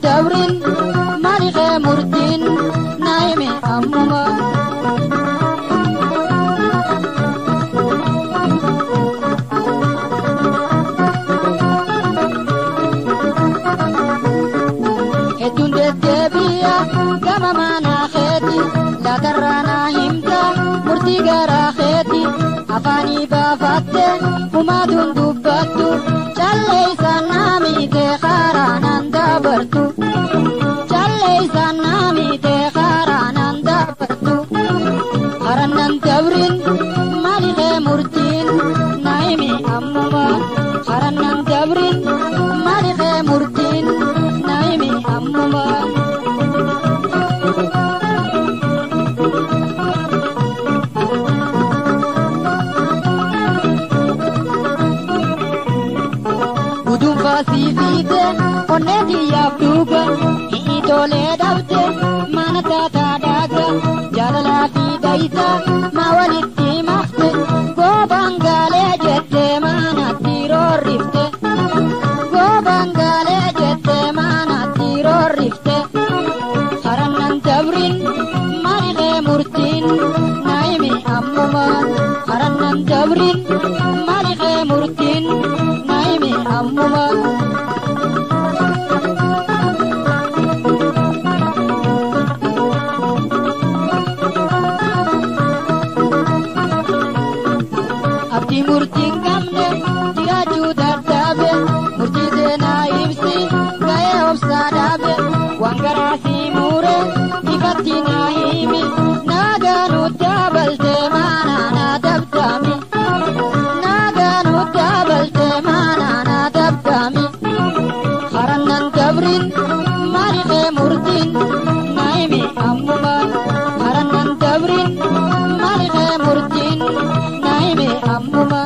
دورين مالك مردين نايم أمما هدون دبيا كما مانا خيتي لا درانا همتا مرتي غرا خيتي أفاني بافاتي وما دون دباتو چلي سنامي تخارانا دبرتو چلي سنامي تخارانا دبرتو خرانا دورين مالك مرتين نايمي أمما خرانا دورين مالك مرتين نايمي أمما Budung fasi fite, oneti yabduga, itole dabte, manata tadaga, jalala fidaita, mawalitti mafte, go bangale jette manati rorrifte, go bangale jette manati rorrifte, harannan dabrin, marige murtin, naimi ammuma, harannan dabrin, marige murtin, naimi ammuma. Abdi murtiin qabne jiraachuu dadhabe murtii seenaa ibsi ga'ee obsaa dhaabe waan garaa sii muure ifatti naa himi naagaa nutti abalte maanaa naa dabdami naagaa nutti abalte maanaa naa dabdami harannan dabrin maaliqee murtiin naa himi ammuma harannan dabrin maaliqee murtiin naa himi ammuma.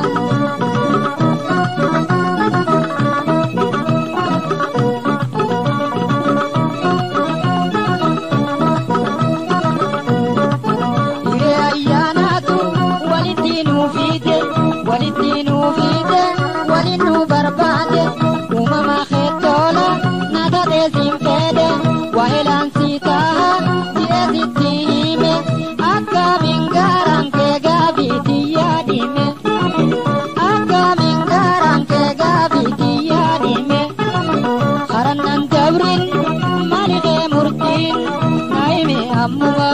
Walinu barbade, umama khetola, nada desinfede, wahelan sitaha, diezitime, akka mingaran ke gabiti yadime, akka mingaran ke gabiti yadime, harannan dabrin, malige murtin, naimi ammuma.